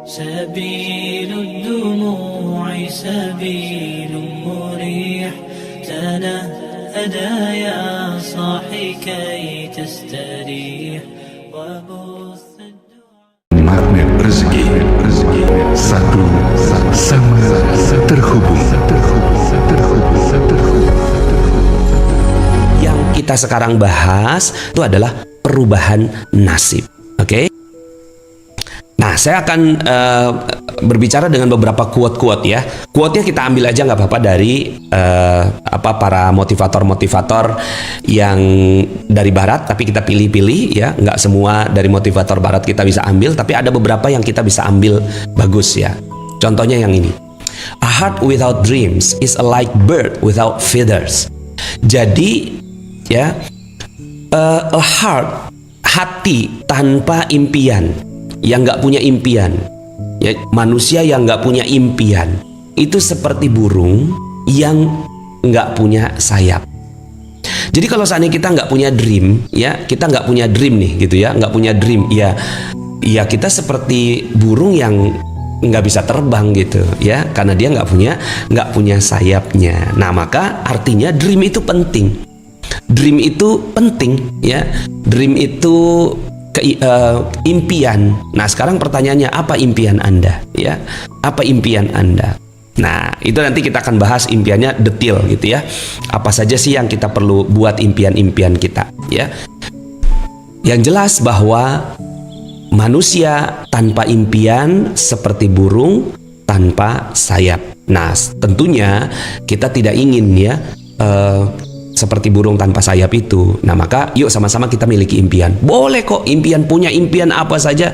سبيل الدموع سبيل مريح تنهدى يا صاحي كي تستريح وبث Magnet rezeki satu sama terhubung. Yang kita sekarang bahas itu adalah perubahan nasib. Oke? Nah, saya akan berbicara dengan beberapa quote-quote ya. Quote-nya kita ambil aja nggak apa-apa dari para motivator-motivator yang dari barat, tapi kita pilih-pilih ya. Nggak semua dari motivator barat kita bisa ambil, tapi ada beberapa yang kita bisa ambil bagus ya. Contohnya yang ini. A heart without dreams is a like bird without feathers. Jadi ya, a heart, hati tanpa impian, yang nggak punya impian, ya, manusia yang nggak punya impian itu seperti burung yang nggak punya sayap. Jadi kalau seandainya kita nggak punya dream, ya kita nggak punya dream nih gitu ya, nggak punya dream, ya kita seperti burung yang nggak bisa terbang gitu ya, karena dia nggak punya sayapnya. Nah, maka artinya dream itu penting. Dream itu penting ya. Dream itu impian. Nah, sekarang pertanyaannya, apa impian Anda ya? Apa impian Anda? Nah, itu nanti kita akan bahas impiannya detail gitu ya. Apa saja sih yang kita perlu buat impian-impian kita ya? Yang jelas bahwa manusia tanpa impian seperti burung tanpa sayap. Nah, tentunya kita tidak ingin ya seperti burung tanpa sayap itu. Nah, maka yuk sama-sama kita miliki impian. Boleh kok impian, punya impian apa saja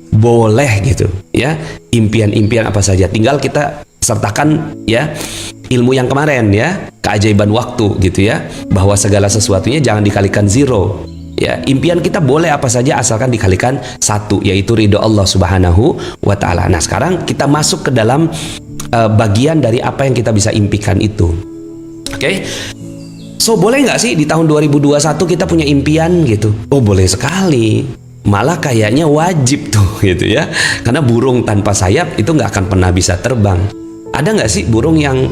boleh gitu ya. Impian-impian apa saja, tinggal kita sertakan ya ilmu yang kemarin ya, keajaiban waktu gitu ya, bahwa segala sesuatunya jangan dikalikan zero ya. Impian kita boleh apa saja asalkan dikalikan satu, yaitu ridho Allah Subhanahu wa ta'ala. Nah, sekarang kita masuk ke dalam bagian dari apa yang kita bisa impikan itu. Oke? So, boleh nggak sih di tahun 2021 kita punya impian gitu? Oh, boleh sekali. Malah kayaknya wajib tuh gitu ya. Karena burung tanpa sayap itu nggak akan pernah bisa terbang. Ada nggak sih burung yang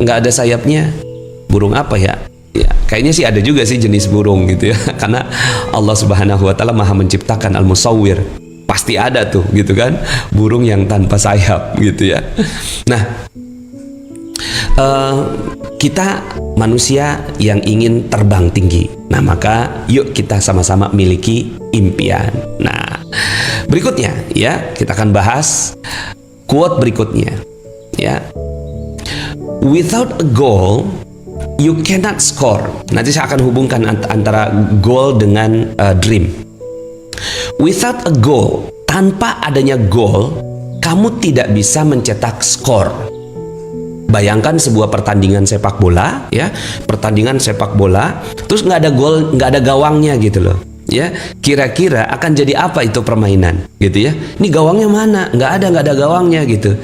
nggak ada sayapnya? Burung apa ya? Ya, kayaknya sih ada juga sih jenis burung gitu ya. Karena Allah Subhanahu wa ta'ala Maha menciptakan, Al-Musawwir. Pasti ada tuh gitu kan, burung yang tanpa sayap gitu ya. Nah, kita manusia yang ingin terbang tinggi. Nah, maka yuk kita sama-sama miliki impian. Nah, berikutnya ya, kita akan bahas quote berikutnya ya. Without a goal, you cannot score. Nanti saya akan hubungkan antara goal dengan dream. Without a goal, tanpa adanya goal, kamu tidak bisa mencetak skor. Bayangkan sebuah pertandingan sepak bola ya, pertandingan sepak bola, terus nggak ada gol, nggak ada gawangnya gitu loh ya. Kira-kira akan jadi apa itu permainan gitu ya? Ini gawangnya mana? Nggak ada gawangnya gitu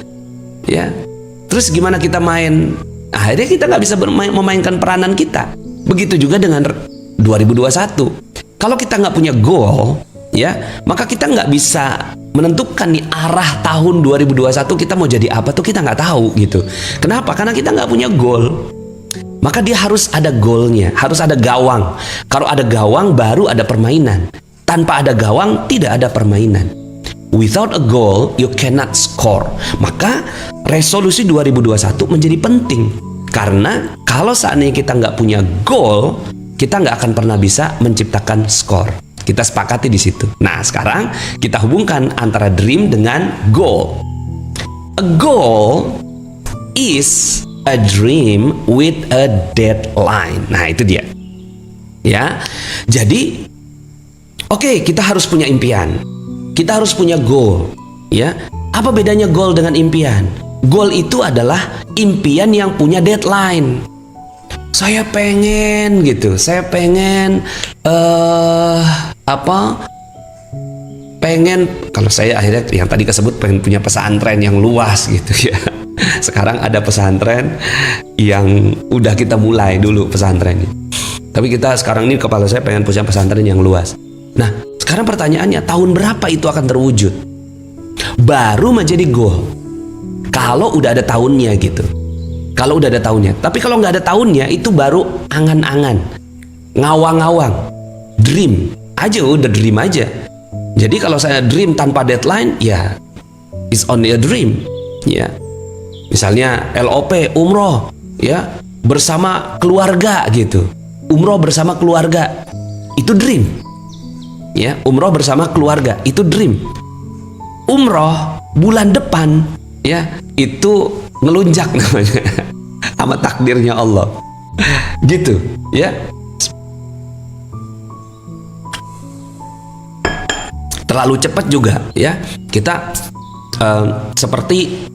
ya. Terus gimana kita main? Akhirnya kita nggak bisa memainkan peranan kita. Begitu juga dengan 2021. Kalau kita nggak punya goal ya, maka kita nggak bisa menentukan nih arah tahun 2021 kita mau jadi apa tuh, kita nggak tahu gitu. Kenapa? Karena kita nggak punya goal. Maka dia harus ada goalnya, harus ada gawang. Kalau ada gawang baru ada permainan. Tanpa ada gawang tidak ada permainan. Without a goal you cannot score. Maka resolusi 2021 menjadi penting. Karena kalau seandainya kita nggak punya goal, kita nggak akan pernah bisa menciptakan skor. Kita sepakati di situ. Nah, sekarang kita hubungkan antara dream dengan goal. A goal is a dream with a deadline. Nah, itu dia. Ya. Jadi, oke, kita harus punya impian. Kita harus punya goal. Ya. Apa bedanya goal dengan impian? Goal itu adalah impian yang punya deadline. Saya pengen gitu, saya pengen pengen, kalau saya akhirnya yang tadi kesebut pengen punya pesantren yang luas gitu ya. Sekarang ada pesantren yang udah kita mulai dulu pesantrennya. Tapi kita sekarang ini kepala saya pengen punya pesantren yang luas. Nah, sekarang pertanyaannya, tahun berapa itu akan terwujud? baru menjadi goal. Kalau udah ada tahunnya gitu. Kalau udah ada tahunnya. Tapi kalau nggak ada tahunnya, itu baru angan-angan, ngawang-ngawang, dream aja, udah dream aja. Jadi kalau saya dream tanpa deadline, ya it's only a dream. Ya, misalnya LOP umroh, ya bersama keluarga gitu. Umroh bersama keluarga, itu dream. Ya, umroh bersama keluarga, itu dream. Umroh bulan depan, ya itu ngelunjak namanya sama takdirnya Allah gitu ya. Terlalu cepat juga ya kita seperti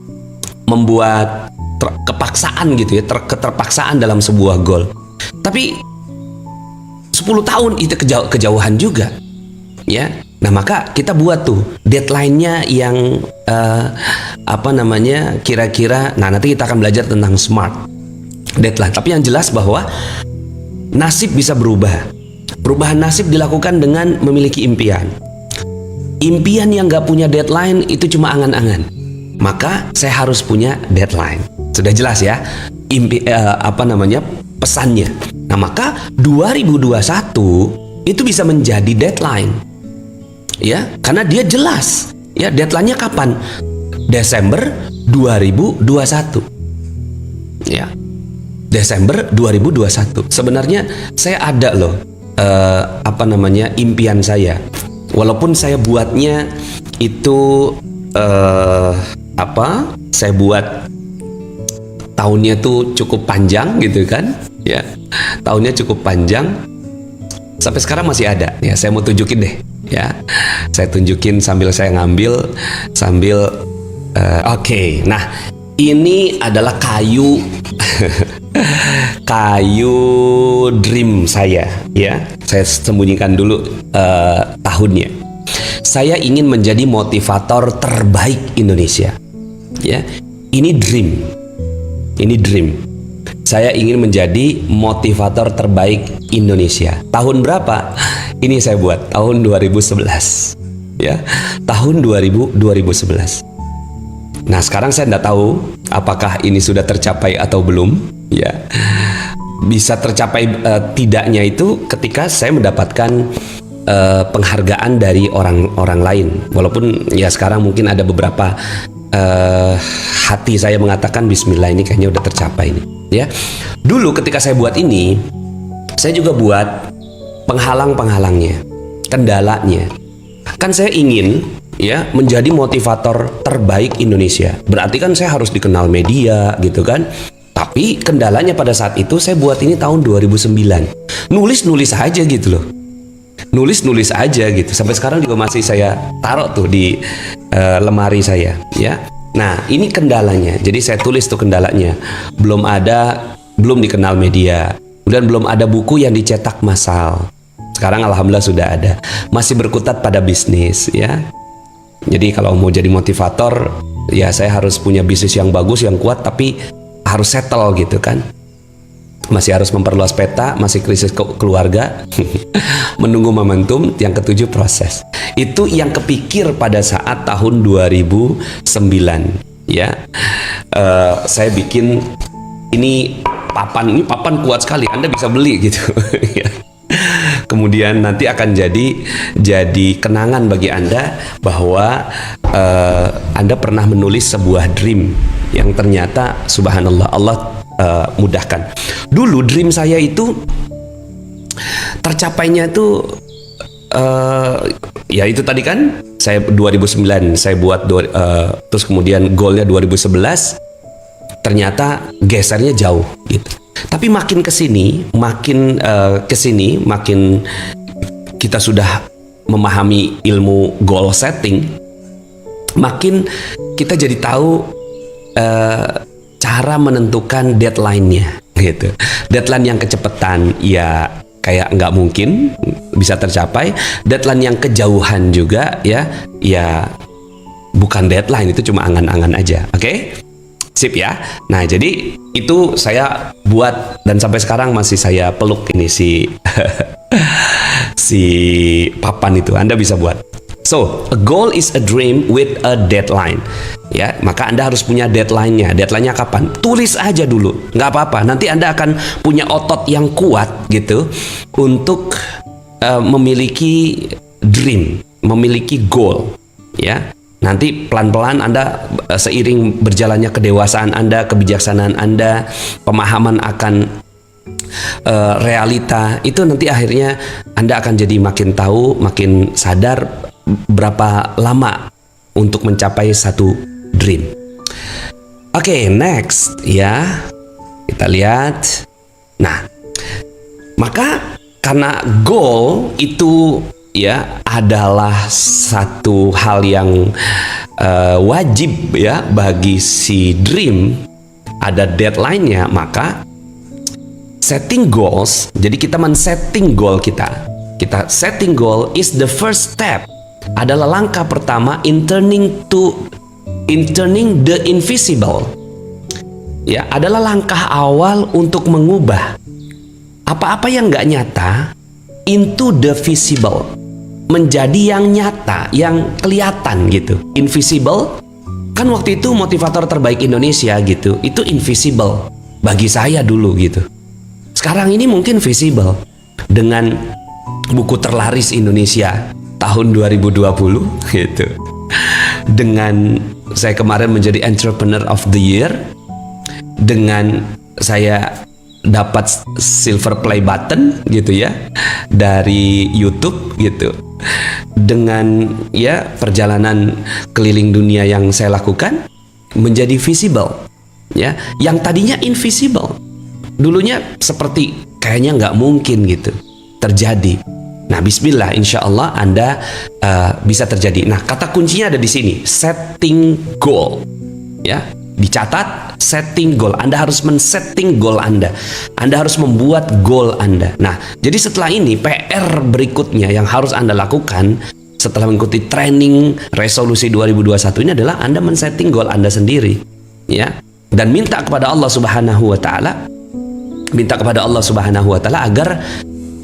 membuat kepaksaan gitu ya, keterpaksaan dalam sebuah goal. Tapi 10 tahun itu kejauhan juga ya. Nah, maka kita buat tuh deadline-nya yang kira-kira, nah nanti kita akan belajar tentang smart deadline. Tapi yang jelas bahwa nasib bisa berubah. Perubahan nasib dilakukan dengan memiliki impian. Impian yang gak punya deadline itu cuma angan-angan. Maka saya harus punya deadline. Sudah jelas ya pesannya. Nah, maka 2021 itu bisa menjadi deadline. Ya, karena dia jelas. Ya, deadline-nya kapan? Desember 2021. Ya. Desember 2021. Sebenarnya saya ada loh impian saya. Walaupun saya buatnya itu saya buat tahunnya tuh cukup panjang gitu kan? Ya. Tahunnya cukup panjang. Sampai sekarang masih ada. Ya, saya mau tunjukin deh. Ya, saya tunjukin sambil saya ngambil oke. Nah, ini adalah kayu kayu dream saya ya. Saya sembunyikan dulu tahunnya. Saya ingin menjadi motivator terbaik Indonesia. Ya, ini dream. Ini dream. Saya ingin menjadi motivator terbaik Indonesia. Tahun berapa? Ini saya buat tahun 2011. Ya, tahun 2011. Nah, sekarang saya tidak tahu apakah ini sudah tercapai atau belum. Ya, bisa tercapai tidaknya itu ketika saya mendapatkan penghargaan dari orang lain. Walaupun ya sekarang mungkin ada beberapa hati saya mengatakan Bismillah, ini kayaknya udah tercapai ini. Ya, dulu ketika saya buat ini, saya juga buat penghalang-penghalangnya, kendalanya. Kan saya ingin ya menjadi motivator terbaik Indonesia. Berarti kan saya harus dikenal media gitu kan. Tapi kendalanya pada saat itu saya buat ini tahun 2009. Nulis-nulis aja gitu loh. Nulis-nulis aja gitu. Sampai sekarang juga masih saya taruh tuh di lemari saya ya. Nah, ini kendalanya. Jadi saya tulis tuh kendalanya. Belum dikenal media. Dan belum ada buku yang dicetak massal. Sekarang alhamdulillah sudah ada. Masih berkutat pada bisnis ya. Jadi kalau mau jadi motivator, ya saya harus punya bisnis yang bagus, yang kuat, tapi harus settle gitu kan. Masih harus memperluas peta, masih krisis keluarga. Menunggu momentum. Yang ketujuh, proses. Itu yang kepikir pada saat tahun 2009 ya. Saya bikin ini papan kuat sekali, Anda bisa beli gitu. Kemudian nanti akan jadi kenangan bagi Anda bahwa Anda pernah menulis sebuah dream yang ternyata subhanallah Allah mudahkan. Dulu dream saya itu tercapainya itu ya itu tadi kan saya 2009 saya buat terus kemudian goalnya 2011 ternyata gesernya jauh gitu. Tapi makin kesini makin kita sudah memahami ilmu goal setting, makin kita jadi tahu cara menentukan deadline-nya gitu. Deadline yang kecepatan ya kayak nggak mungkin bisa tercapai. Deadline yang kejauhan juga ya bukan deadline, itu cuma angan-angan aja. Oke? Sip ya. Nah, jadi itu saya buat dan sampai sekarang masih saya peluk ini si papan itu. Anda bisa buat. So, a goal is a dream with a deadline. Ya, maka Anda harus punya deadline-nya. Deadline-nya kapan? Tulis aja dulu, nggak apa-apa. Nanti Anda akan punya otot yang kuat gitu untuk memiliki dream, memiliki goal. Ya, nanti pelan-pelan Anda seiring berjalannya kedewasaan Anda, kebijaksanaan Anda, pemahaman akan realita itu nanti akhirnya Anda akan jadi makin tahu, makin sadar berapa lama untuk mencapai satu dream. Oke, next ya. Kita lihat. Nah, maka karena goal itu ya adalah satu hal yang wajib ya bagi si dream, ada deadline-nya, maka setting goals, jadi kita men-setting goal kita setting goal is the first step, adalah langkah pertama in turning the invisible. Ya, adalah langkah awal untuk mengubah apa-apa yang nggak nyata into the visible, menjadi yang nyata, yang kelihatan gitu. Invisible kan waktu itu motivator terbaik Indonesia gitu, itu invisible bagi saya dulu gitu. Sekarang ini mungkin visible dengan buku terlaris Indonesia tahun 2020 gitu. Dengan saya kemarin menjadi Entrepreneur of the Year, dengan saya dapat silver play button gitu ya dari YouTube gitu. Dengan ya perjalanan keliling dunia yang saya lakukan menjadi visible ya, yang tadinya invisible. Dulunya seperti kayaknya nggak mungkin gitu terjadi. Nah, bismillah, insya Allah Anda bisa terjadi. Nah, kata kuncinya ada di sini, setting goal. Ya, dicatat setting goal. Anda harus men-setting goal Anda. Anda harus membuat goal Anda. Nah, jadi setelah ini PR berikutnya yang harus Anda lakukan setelah mengikuti training resolusi 2021 ini adalah Anda men-setting goal Anda sendiri. Ya, dan minta kepada Allah Subhanahu wa taala. Minta kepada Allah Subhanahu wa taala agar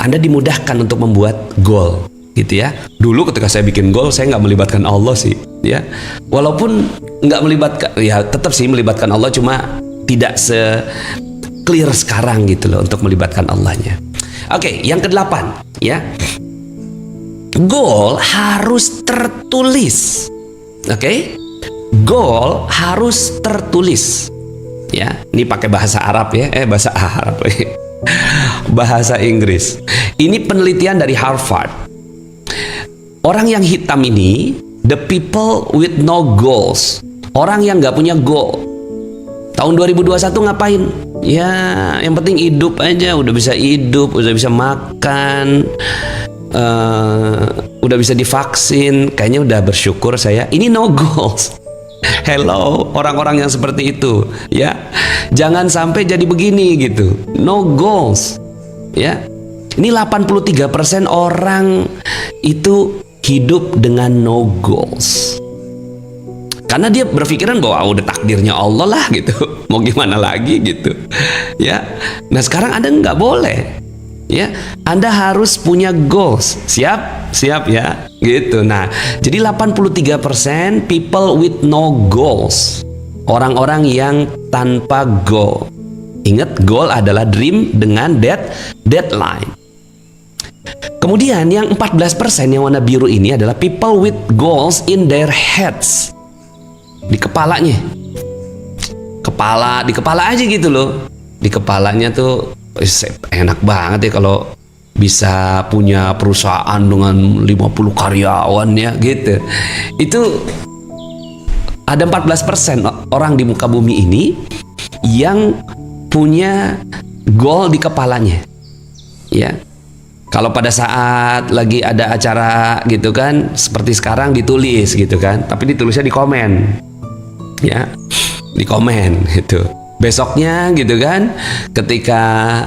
Anda dimudahkan untuk membuat goal gitu ya. Dulu ketika saya bikin goal saya nggak melibatkan Allah sih ya. Walaupun nggak melibatkan, ya tetap sih melibatkan Allah, cuma tidak se clear sekarang gitu loh untuk melibatkan Allahnya. Oke, yang ke-8 ya. Goal harus tertulis. Oke? Goal harus tertulis. Ya, ini pakai bahasa Arab ya, bahasa Arab, bahasa Inggris. Ini penelitian dari Harvard. Orang yang hitam ini, the people with no goals, orang yang nggak punya goal. Tahun 2021 ngapain? Ya, yang penting hidup aja, udah bisa hidup, udah bisa makan, udah bisa divaksin, kayaknya udah bersyukur saya. Ini no goals. Hello, orang-orang yang seperti itu ya, jangan sampai jadi begini gitu, no goals ya. Ini 83% orang itu hidup dengan no goals karena dia berpikiran bahwa udah takdirnya Allah lah gitu, mau gimana lagi gitu ya. Nah, sekarang Anda nggak boleh ya, Anda harus punya goals. Siap ya gitu. Nah, jadi 83% people with no goals, orang-orang yang tanpa goal. Ingat, goal adalah dream dengan deadline. Kemudian yang 14% yang warna biru ini adalah people with goals in their heads, di kepalanya. Di kepala aja gitu loh. Di kepalanya tuh enak banget ya kalau bisa punya perusahaan dengan 50 karyawan ya gitu. Itu ada 14% orang di muka bumi ini yang punya goal di kepalanya. Ya. Kalau pada saat lagi ada acara gitu kan, seperti sekarang ditulis gitu kan, tapi ditulisnya di komen. Ya. Di komen gitu. Besoknya gitu kan, ketika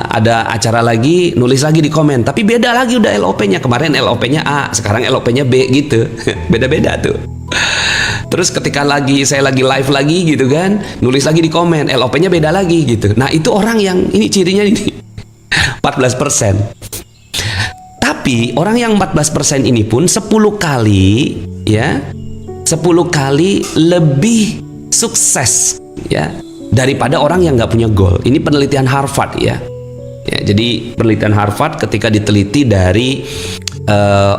ada acara lagi, nulis lagi di komen, tapi beda lagi udah LOP-nya. Kemarin LOP-nya A, sekarang LOP-nya B gitu. Beda-beda tuh. Terus ketika saya lagi live lagi gitu kan, nulis lagi di komen, LOP-nya beda lagi gitu. Nah, itu orang yang ini cirinya ini 14%. Tapi Tapi orang yang 14% ini pun 10 kali ya, 10 kali lebih sukses ya daripada orang yang nggak punya goal. Ini penelitian Harvard ya. Ya, jadi penelitian Harvard ketika diteliti dari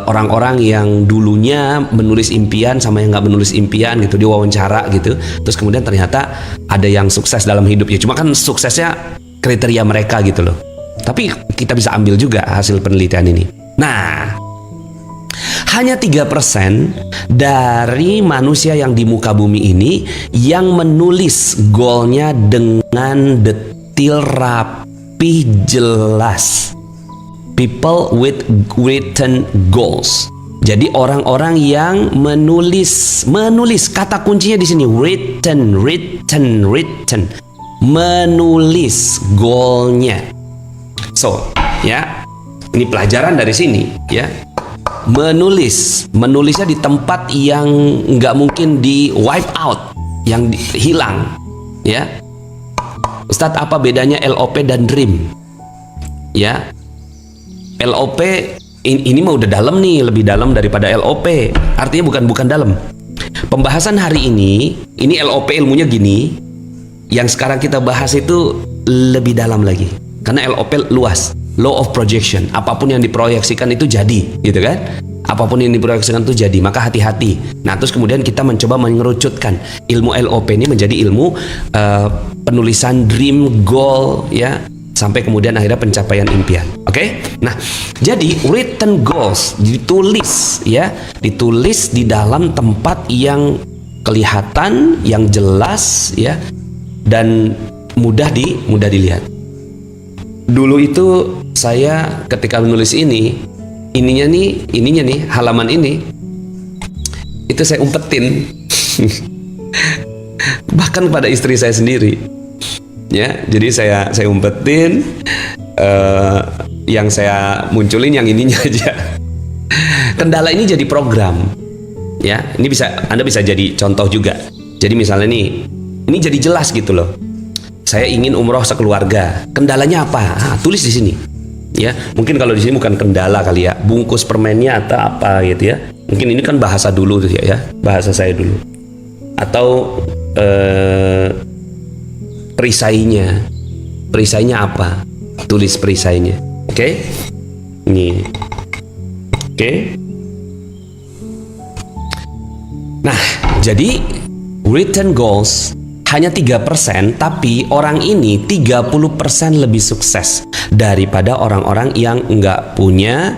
orang-orang yang dulunya menulis impian sama yang nggak menulis impian gitu, dia wawancara gitu, terus kemudian ternyata ada yang sukses dalam hidup ya, cuma kan suksesnya kriteria mereka gitu loh. Tapi kita bisa ambil juga hasil penelitian ini. Nah, hanya 3% dari manusia yang di muka bumi ini yang menulis goalnya dengan detil, rapih, jelas. People with written goals. Jadi orang-orang yang menulis kata kuncinya di sini written, menulis goalnya. So, ya, ini pelajaran dari sini, ya. Menulisnya di tempat yang nggak mungkin di wipe out, yang hilang, ya. Ustadz, apa bedanya LOP dan dream? Ya. LOP ini mah udah dalam nih, lebih dalam daripada LOP. Artinya bukan dalam. Pembahasan hari ini LOP ilmunya gini. Yang sekarang kita bahas itu lebih dalam lagi. Karena LOP luas, law of projection. Apapun yang diproyeksikan itu jadi, gitu kan? Apapun yang diproyeksikan itu jadi, maka hati-hati. Nah, terus kemudian kita mencoba mengerucutkan ilmu LOP ini menjadi ilmu penulisan dream, goal, ya, sampai kemudian akhirnya pencapaian impian. Oke? Nah, jadi written goals ditulis ya, ditulis di dalam tempat yang kelihatan, yang jelas ya, dan mudah dilihat. Dulu itu saya ketika menulis ininya nih halaman ini itu saya umpetin bahkan pada istri saya sendiri. Ya, jadi saya umpetin, yang saya munculin yang ininya aja. Kendala ini jadi program, ya. Ini Anda bisa jadi contoh juga. Jadi misalnya nih, ini jadi jelas gitu loh. Saya ingin umroh sekeluarga. Kendalanya apa? Tulis di sini. Ya, mungkin kalau di sini bukan kendala kali ya, bungkus permennya atau apa gitu ya. Mungkin ini kan bahasa dulu ya, bahasa saya dulu. Atau perisainya apa? Tulis perisainya. Oke? Ini. Oke? Nah, jadi written goals hanya 3%, tapi orang ini 30% lebih sukses daripada orang-orang yang nggak punya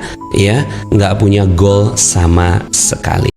goal sama sekali.